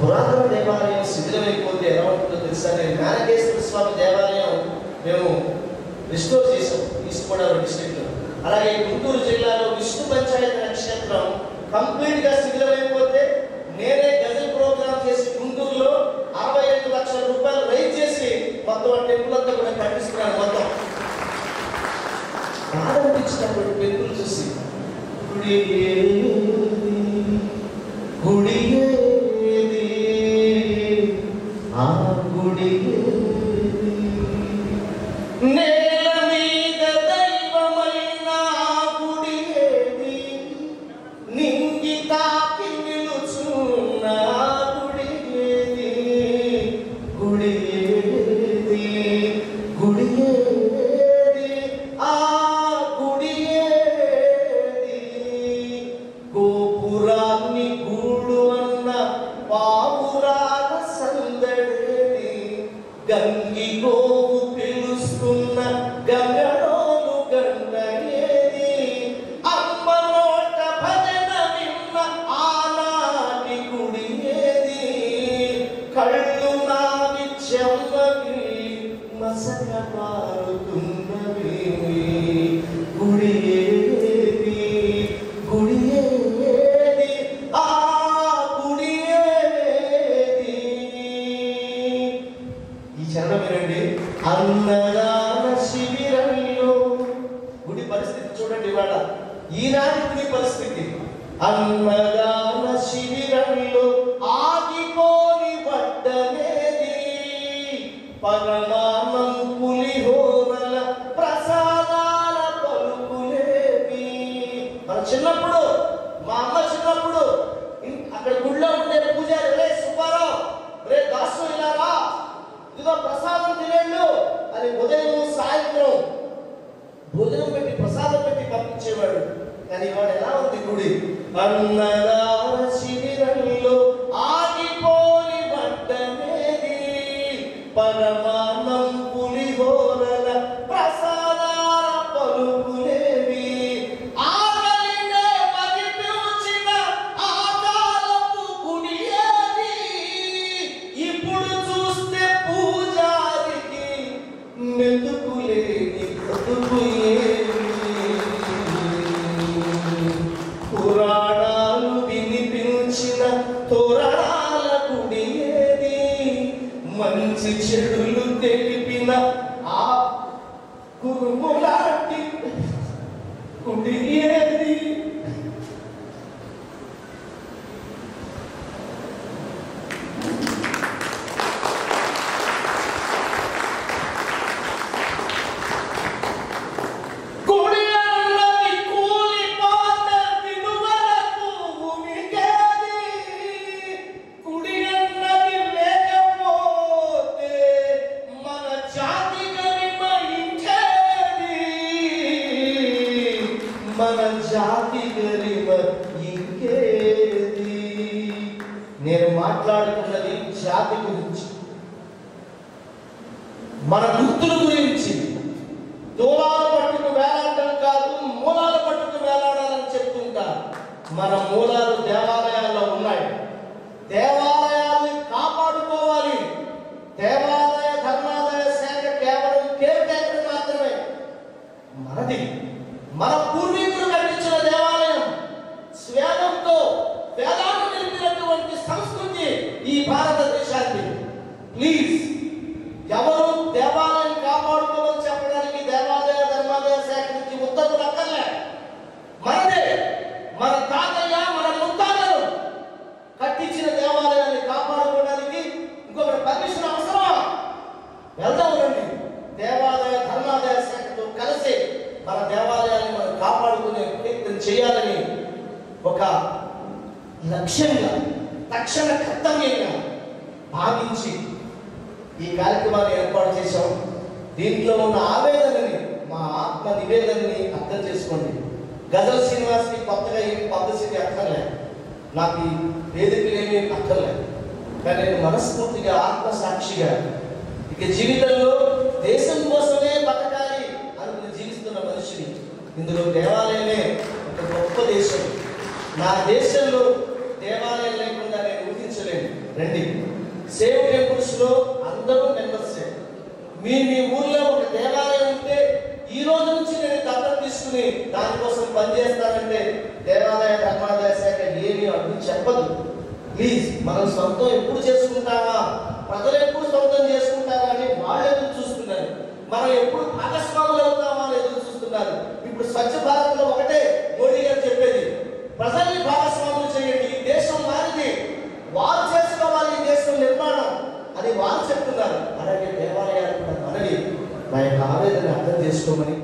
పురాతన దేవాలయం శిథిలమైపోతే ఎలా ఉంటుందో తెలుసా? నేను జ్ఞానకేశ్వర స్వామి దేవాలయం మేము రిస్టోర్ చేసాం ఈస్ట్ గోదావరి డిస్ట్రిక్ట్లో. అలాగే గుంటూరు జిల్లాలో విష్ణు పంచాయతీ నక్షత్రం కంప్లీట్గా శిథిలమైపోతే నేనే గజల్ ప్రోగ్రామ్ చేసి గుంటూరులో 65 లక్షల రూపాయలు రైజ్ చేసి మొత్తం ఆ టెంపుల్ అంతా కూడా కట్టిస్తున్నాను. మొత్తం ఆరంభించినప్పుడు టెంపుల్ చూసి గుడి ఏది, ఆ గుడి నేల మీద దైవమైన గుడి ఏది, నింగి తాకి నిలుచున్న గుడి ఏది, గుడి ఏది, గుడి ఏది, ఆ గుడి ఏది, గోపురాన్ని గూడు అన్న పావురాల సందడేది, గంగి గోవు పిలుస్తున్న గంగడోలు గంట ఏది, అమ్మ నోట భజన విన్న ఆనాటి గుడి ఏది, కళ్ళు నావి చెమ్మకి మసక పారుతున్నవి, గుడి ఏది, గుడి ఏది, ఆ గుడి ఏది. ఈ చరణం వినండి. అన్నదాన శిబిరంలో గుడి పరిస్థితి చూడండి. ఇవాళ ఈనాటి గుడి పరిస్థితి, అన్నదాన శిబిరంలో ఆగిపోని వడ్డనేది, పరమాన్నం పులిహోరల ప్రసాదాల పలుకులేవి. మన చిన్నప్పుడు, మా అమ్మ చిన్నప్పుడు అక్కడ గుళ్ళో ఉండే పూజారి, రే సుబ్బారావు, రే దాసు ఇలా రా, ఇదిగో ప్రసాదం తినేళ్ళు అని ఉదయం సాయంత్రం భోజనం పెట్టి ప్రసాదం పెట్టి పంపించేవాడు. కానీ వాడు ఎలా ఉంది గుడి? అన్నదాన శిబిరంలో ఆగిపోని వడ్డనేది, పరమాన్నం పులిహోరల ప్రసాదాల పలుకులేవి, ఆకలినే మరి పిలిచిన ఆ కాలపు గుడి ఏది, ఇప్పుడు చూస్తే పూజారికి మెతుకులేని బతుకు ఏది, పురాణాలు వినిపించిన తోరణాల గుడి ఏది, మంచి చెడులు తెలిపిన ఆ గురువులాంటి గుడి ఏది. గుడి అన్నది కూలిపోతే విలువలకు ఉనికేది, గుడి అన్నది లేకపోతే మన జాతి గరిమ ఇంకేది, మన జాతి గరిమ ఇంకేది. నేను మాట్లాడుతున్నది జాతి గురించి, మన గుర్తుల గురించి. దూలాల పట్టుకు వేలాడటం కాదు, మూలాల పట్టుకు వేలాడాలని చెప్తుంటారు. మన మూలాలు దేవాలయాల్లో ఉన్నాయి. దేవాలయాల్ని కాపాడుకోవాలి. దేవాలయ ధర్మాదాయ శాఖ కేవలం కేర్ టేకర్ మాత్రమే. మనది, మన పూర్వీకులు కట్టించిన దేవాలయం, స్వేదంతో వేలాడు నిలిపినటువంటి సంస్కృతి ఈ భారతదేశానికి. ప్లీజ్, ఎవరు దేవాలయం కాపాడుకోవాలని చెప్పడానికి దేవాలయ ధర్మాదాయ శాఖ నుంచి ఉత్తర్వులు అక్కర్లే. మనదే, మన తాతయ్య మన ముత్తాతలు కట్టించిన దేవాలయాన్ని కాపాడుకోవడానికి ఇంకొకటి పర్మిషన్ అవసరమా? వెళ్దాం రండి. దేవాలయ ధర్మాదాయ శాఖతో కలిసి మన దేవాలయాన్ని మనం కాపాడుకునే ప్రయత్నం చేయాలని ఒక లక్ష్యంగా, తక్షణ కర్తవ్యంగా భావించి ఈ కార్యక్రమాన్ని ఏర్పాటు చేశాం. దీంట్లో ఉన్న ఆవేదనని, మా ఆత్మ నివేదనని అర్థం చేసుకోండి. గజల్ శ్రీనివాస్కి కొత్తగా ఏమి పబ్లిసిటీ అక్కర్లే, నాకు ఈ వేదికలు ఏమీ అక్కర్లేదు. కానీ నేను మనస్ఫూర్తిగా ఆత్మసాక్షిగా ఇక జీవితంలో దేశం కోసమే బతకాలి అనుకుని జీవిస్తున్న మనిషిని. ఇందులో దేవాలయమే ఒక గొప్ప దేశం. నా దేశంలో దేవాలయం లేకుండా నేను ఊహించలేను. రండి. సేవ్ టెంపుల్స్లో అందరూ మెంబర్సే. మీ ఊర్లో ఒక దేవాలయం ఉంటే ఈ రోజు నుంచి నేను దత్తత తీసుకుని దానికోసం పనిచేస్తానంటే దేవాలయ ధర్మాదాయ శాఖ ఏమి అడ్డు చెప్పదు. ప్లీజ్, మనం సొంతం ఎప్పుడు చేసుకుంటామా, ప్రజలు ఎప్పుడు సొంతం చేసుకుంటారా అని వాళ్ళు ఎదురు చూస్తున్నారు. మనం ఎప్పుడు భాగస్వాములు అవుతామా అని ఎదురు చూస్తున్నారు. ఇప్పుడు స్వచ్ఛ భారత్లో ఒకటే మోడీ గారు చెప్పేది, ప్రజల్ని భాగస్వాములు చేయండి, ఈ దేశం వారిది, వారు చేసుకోవాలి ఈ దేశం నిర్మాణం అని వారు చెప్తున్నారు. అలాగే దేవాలయాలు కూడా మనవి, నా యొక్క ఆవేదన అర్థం చేసుకోమని